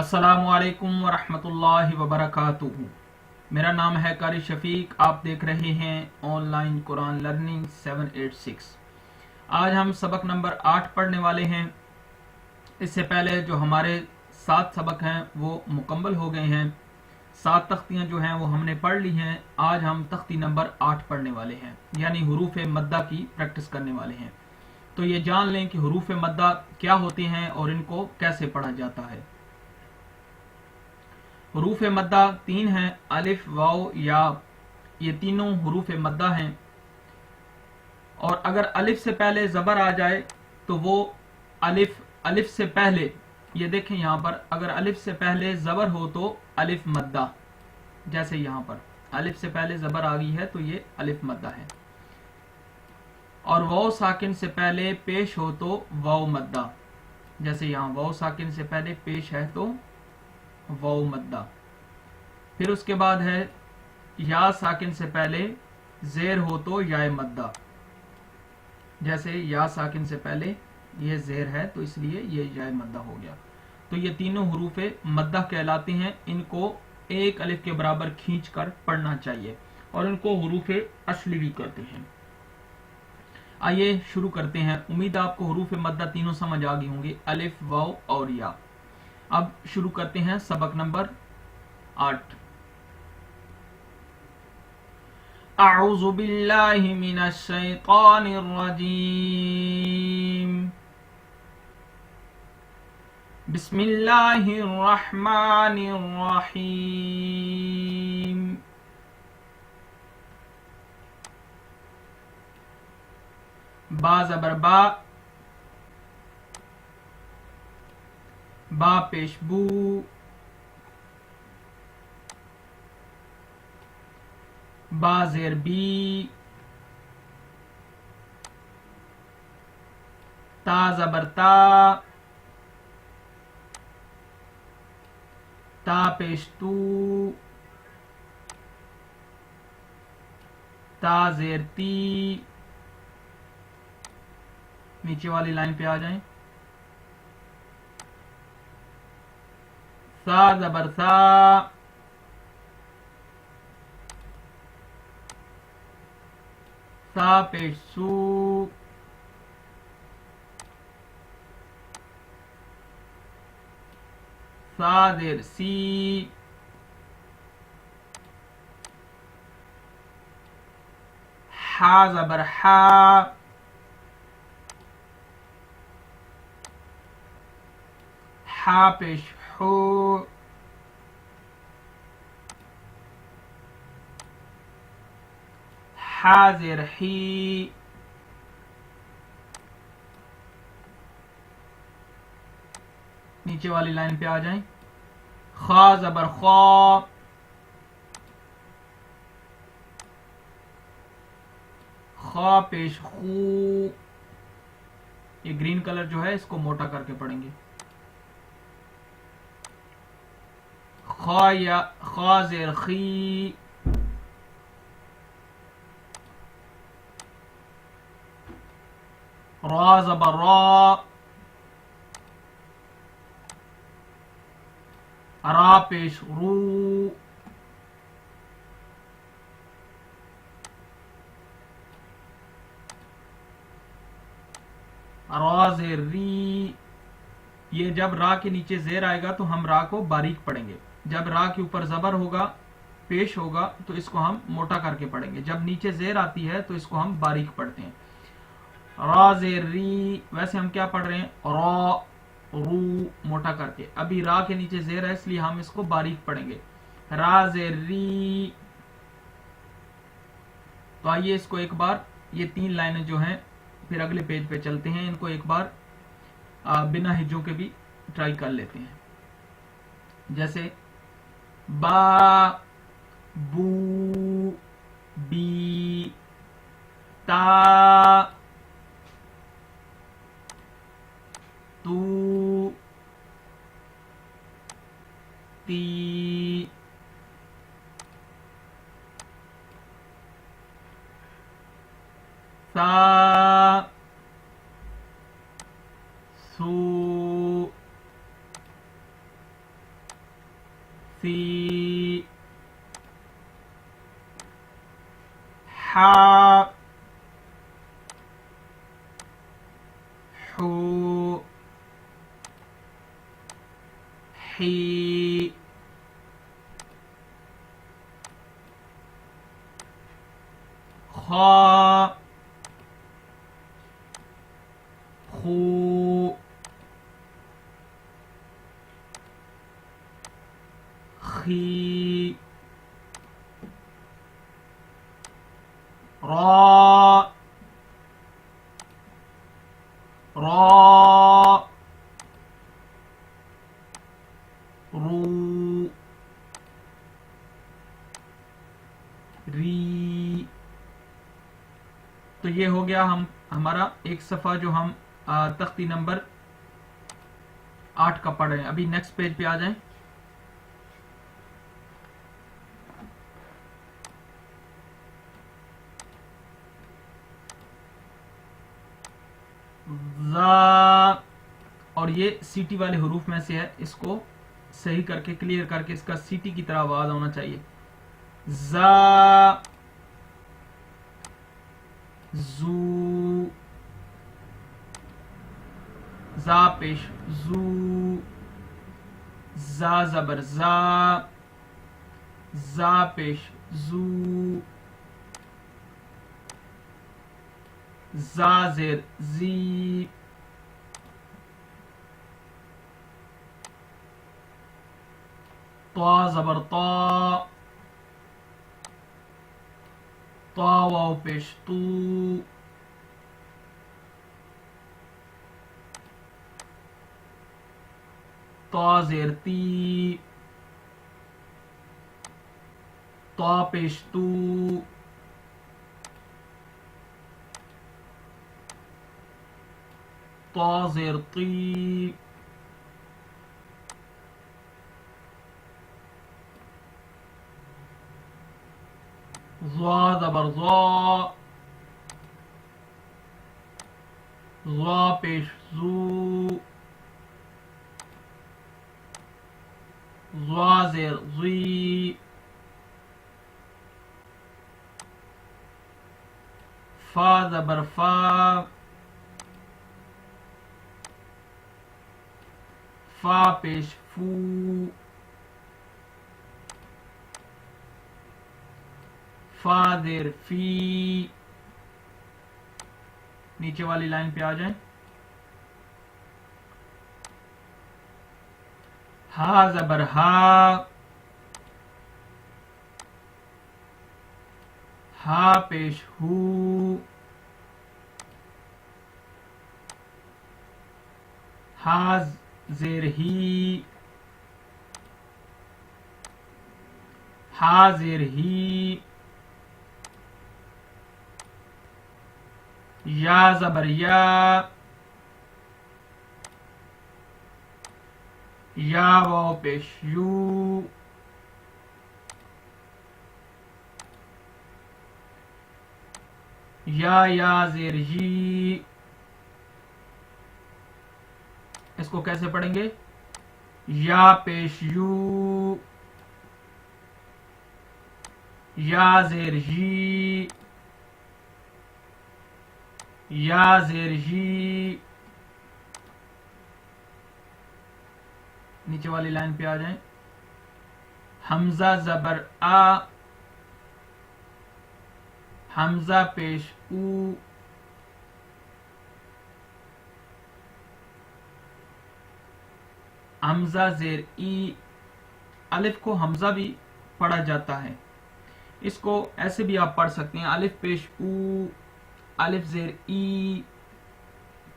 अस्सलामुअलैकुम वरहमतुल्लाहि वबरकातुहू। मेरा नाम है कारी शफीक। आप देख रहे हैं ऑनलाइन कुरान लर्निंग 786। आज हम सबक नंबर 8 पढ़ने वाले हैं। इससे पहले जो हमारे 7 सबक हैं वो मुकम्मल हो गए हैं। 7 तख्तियां जो हैं वो हमने पढ़ ली हैं। आज हम तख्ती नंबर 8 पढ़ने वाले हैं, यानी हुरूफ मद्दा की प्रैक्टिस करने वाले हैं। तो ये जान लें कि हुरूफ मद्दा क्या होते हैं और इनको कैसे पढ़ा जाता है। हुरूफ मद्दा 3 हैं, अलिफ वाव या। ये तीनों हुरूफ मद्दा हैं। और अगर अलिफ से पहले जबर आ जाए तो वो अलिफ से पहले, ये देखें यहां पर, अगर अलिफ से पहले जबर हो तो अलिफ मद्दा। जैसे यहां पर अलिफ से पहले जबर आ गई है तो ये अलिफ मद्दा है। और वाव साकिन से पहले पेश हो तो वाव मद्दा। जैसे यहां वाव साकिन से पहले पेश है तो वाव मद्दा। फिर उसके बाद है या साकिन से पहले जेर हो तो या मद्दा। जैसे या साकिन से पहले ये जेर है तो इसलिए ये या मद्दा हो गया। तो ये तीनों हुरूफे मद्दा कहलाते हैं। इनको एक अलिफ के बराबर खींच कर पढ़ना चाहिए और इनको हुरूफे असली भी कहते हैं। आइए शुरू करते हैं। उम्मीद है आपको हुरूफे मद्दा तीनों समझ आ गई होंगी, अलिफ वाव और या। अब शुरू करते हैं सबक नंबर 8। अऊज़ु बिल्लाहि मिनश शैतानिर रजीम। बिस्मिल्लाहिर रहमानिर रहीम। बा ज़बर बा, बा पेश बू, बा ज़ेर बी, ता ज़बर ता, ता पेश तू, ता ज़ेर ती। नीचे वाली लाइन पे आ जाएं। सा ज़बर सा, सा पेश सू, सा ज़ेर सी, हा ज़बर हा, हा पेश हू, हा ज़ेर ही, नीचे वाली लाइन पे आ जाएं। खा ज़बर खा, खा पेश खू। ये ग्रीन कलर जो है इसको मोटा करके पढ़ेंगे। खा या खा ज़ेर खी, रा ज़बर रा, रा पेश रू, रा ज़ेर री। ये जब रा के नीचे जेर आएगा तो हम रा को बारीक पढ़ेंगे। जब रा के ऊपर जबर होगा, पेश होगा, तो इसको हम मोटा करके पढ़ेंगे। जब नीचे जेर आती है तो इसको हम बारीक पढ़ते हैं। रा ज़ेर री। वैसे हम क्या पढ़ रहे हैं, रा रू मोटा करके। अभी रा के नीचे जेर है इसलिए हम इसको बारीक पढ़ेंगे। रा ज़ेर री। तो आइए इसको एक बार, ये 3 लाइनें जो हैं, फिर अगले पेज पे चलते हैं। इनको एक बार बिना हिज्जों के भी ट्राई कर लेते हैं। जैसे बा, बू, बी, ता, तू, ती, सा, सू, सी, हा, हू, ही, खा, खू, खी, रा, रा, रू, री। तो ये हो गया हमारा एक सफ़ा जो हम तख्ती नंबर 8 का पढ़ रहे हैं। अभी नेक्स्ट पेज पे आ जाएं। ज़ा, और ये सीटी वाले हुरूफ में से है, इसको सही करके क्लियर करके इसका सीटी की तरह आवाज होना चाहिए। ज़ा, जू, ज़ा पेश जू, ज़ा ज़बर ज़ा, ज़ा पेश जू, ज़ा ज़ेर ज़ी, ता ज़बर ता, ता वाव पेश तू, ता ज़ेर ती, ता पेश तू, ता ज़ेर ती, ज़ा ज़बर ज़ा, ज़ा पेश ज़ू, ज़ा ज़ेर ज़ी, फा ज़बर फा, फा पेश फू, फा ज़ेर फी। नीचे वाली लाइन पे आ जाएं। हा ज़बर हा पेश हू, हा ज़ेर ही, हा ज़ेर ही, या ज़बर या वाव पेश यू, या ज़ेर ही। इसको कैसे पढ़ेंगे? या पेश यू, या ज़ेर ही, या ज़ेर ही। नीचे वाली लाइन पे आ जाएं। हमजा ज़बर आ, हमजा पेश ऊ, हमजा ज़ेर ई। अलिफ को हमजा भी पढ़ा जाता है, इसको ऐसे भी आप पढ़ सकते हैं, अलिफ पेश ऊ, अलिफ ज़ेर ई।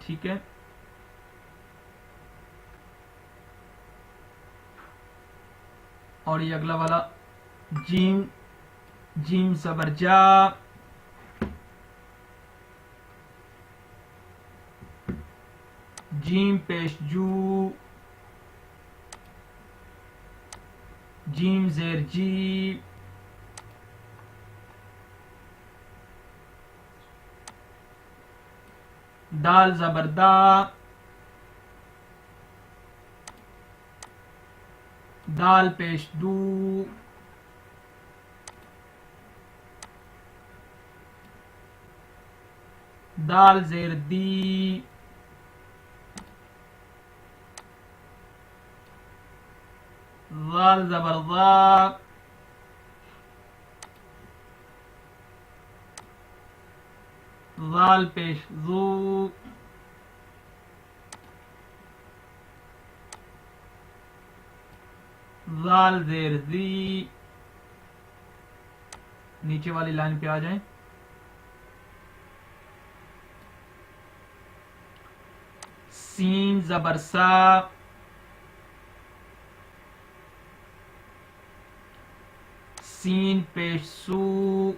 ठीक है। और ये अगला वाला जीम, जीम ज़बर जा, जीम पेश जू, जीम ज़ेर जी, दाल ज़बर दा, दाल पेश दू, दाल जेर दी, दाल जबर दा, दाल पेश जू, दाल जेर दी। नीचे वाली लाइन पे आ जाएं। सीन जबर सा, सीन पेश सू,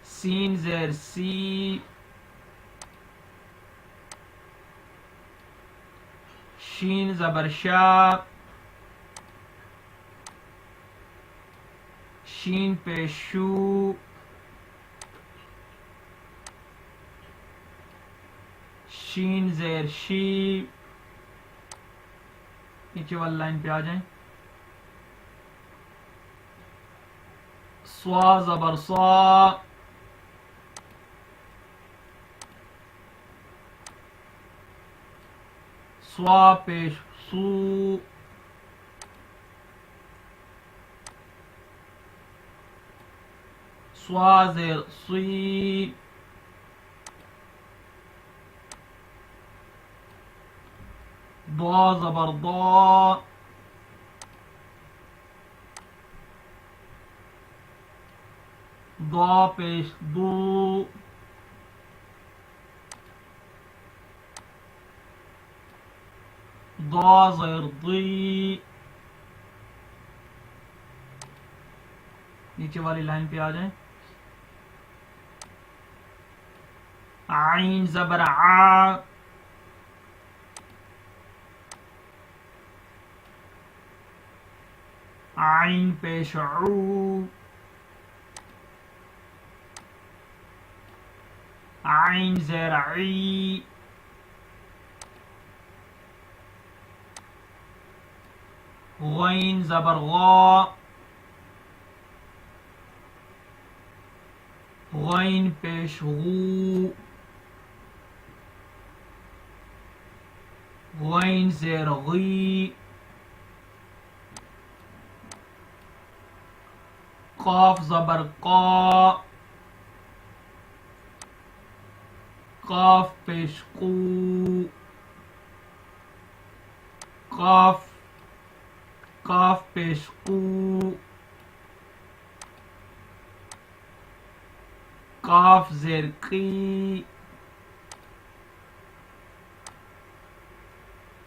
सीन जेर सी, शीन जबर शा, शीन पेश शू, शीन जेर शी। नीचे वाली लाइन पे आ जाएं। स्वा जबर स्वा, स्वा पेश सू, स्वा जेर सी, दा जबर दा, दा पेश दू, दा जेर दी। नीचे वाली लाइन पे आ जाएं। आइन जबर आ, आइन पेश ऊ, आइन जेर ई, गैन जबर गा, गैन पेश गू, गैन जेर गी, काफ जबर का, काफ पेश कू, काफ काफ पेश कू, काफ जेर की,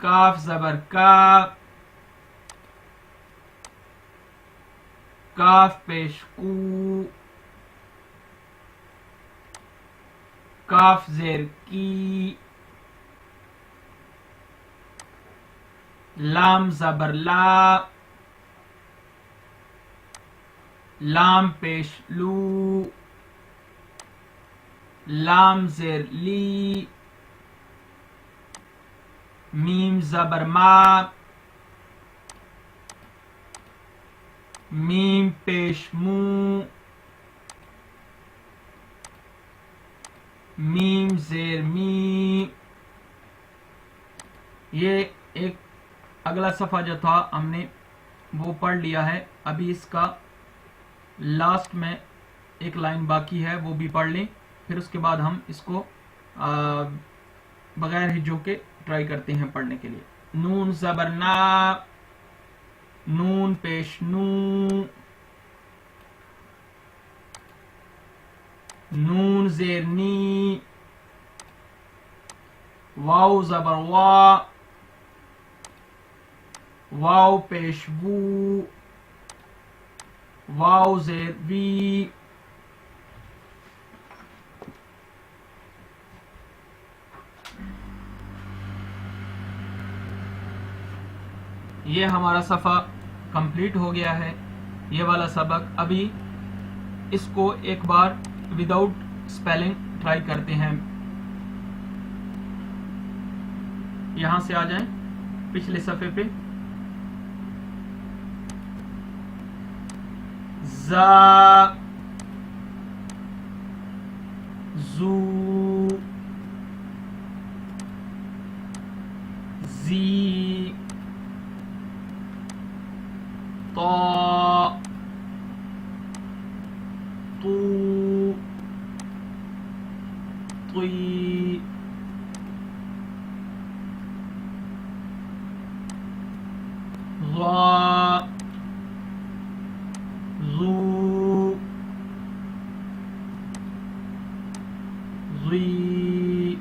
काफ जबर का, काफ पेश कू, काफ जेर की, लाम जबर ला, लाम पेश लू, लाम जेर ली, मीम जबर मा, मीम पेश मू, मीम जेर मी। ये एक अगला सफ़ा जो था हमने वो पढ़ लिया है। अभी इसका लास्ट में एक लाइन बाकी है, वो भी पढ़ लें, फिर उसके बाद हम इसको बगैर हिज्जों के ट्राई करते हैं पढ़ने के लिए। नून ज़बर ना, नून पेश नू, नून ज़ेर नी, वाव ज़बर वा, वाव पेश वू, वाव ज़ेर वी। ये हमारा सफ़ा कंप्लीट हो गया है, ये वाला सबक। अभी इसको एक बार विदाउट स्पेलिंग ट्राई करते हैं। यहां से आ जाएं पिछले सफ़े पे। जा, जू, जी, तो, तू, तुई, ज़ा, ज़ू, ज़ी,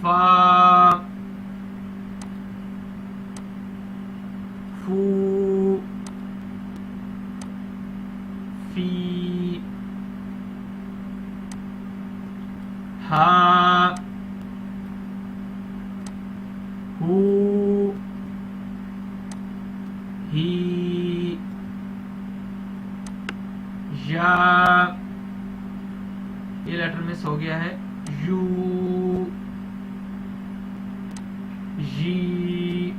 फा, फू, फी, हा, हू, ही, या, ये लेटर मिस हो गया है, यू, जी,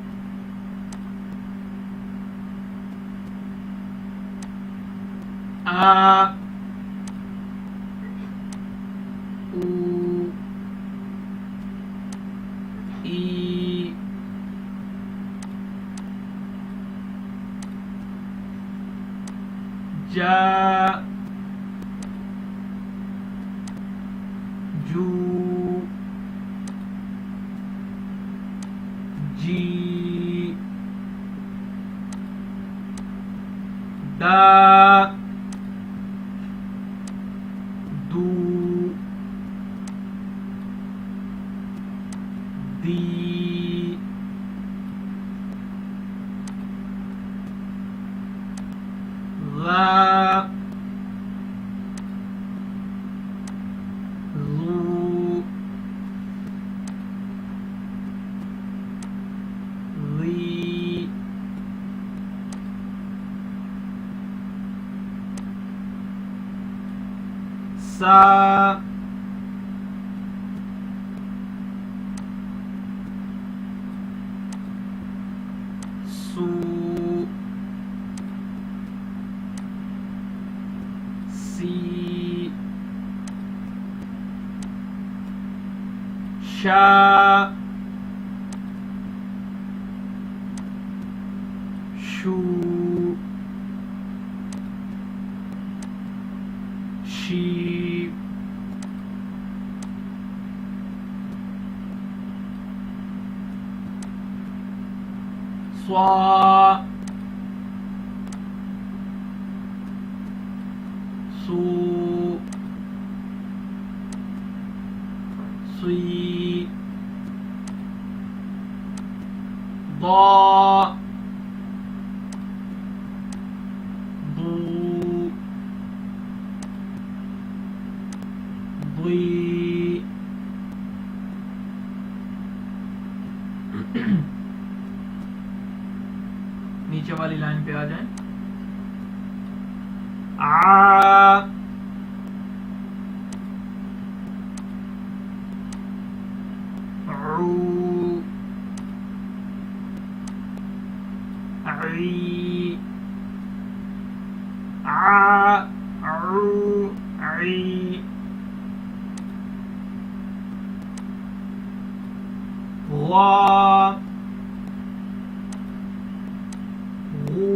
आ, ऊ, ई, जा, जू, जी, दा, दू, दी, ला, ज़ू, ज़ी, सा, सू, सी, शा, शू, शी, स्वा, सू, सुई, ضا, ضو, ضي, नीचे वाली लाइन पे आ जाएं। आ, ऊ, आई, आ, ऊ, आई, वा, गू,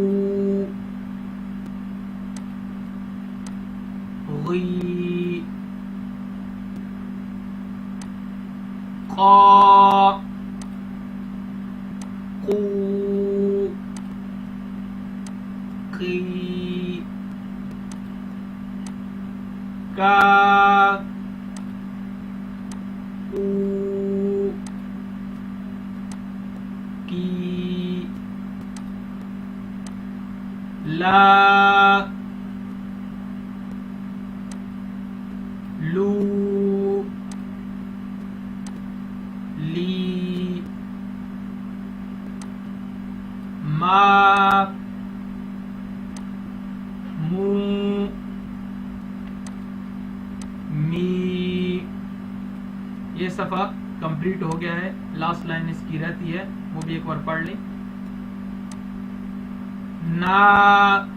गी, क़ा, कू, की, का, ऊ, की, ला, लू, ली, मा, मू, मी, ये सफ़ा कंप्लीट हो गया है, लास्ट लाइन इसकी रहती है, वो भी एक बार पढ़ लें। ना,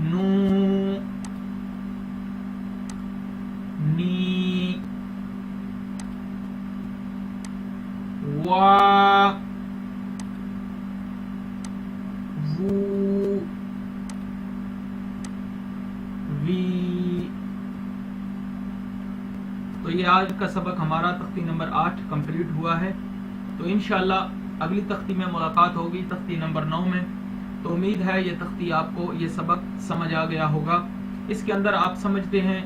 नू, नी, वा, वू, वी। तो ये आज का सबक हमारा तख्ती नंबर 8 कंप्लीट हुआ है। तो इंशाल्लाह अगली तख्ती में मुलाकात होगी, तख्ती नंबर 9 में। तो उम्मीद है ये तख्ती आपको ये सबक समझ आ गया होगा। इसके अंदर आप समझते हैं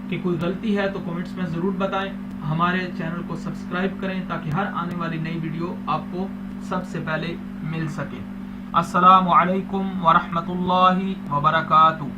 कि कोई गलती है तो कमेंट्स में ज़रूर बताएं। हमारे चैनल को सब्सक्राइब करें ताकि हर आने वाली नई वीडियो आपको सबसे पहले मिल सके। अस्सलामु अलैकुम व रहमतुल्लाहि व बरकातुहू।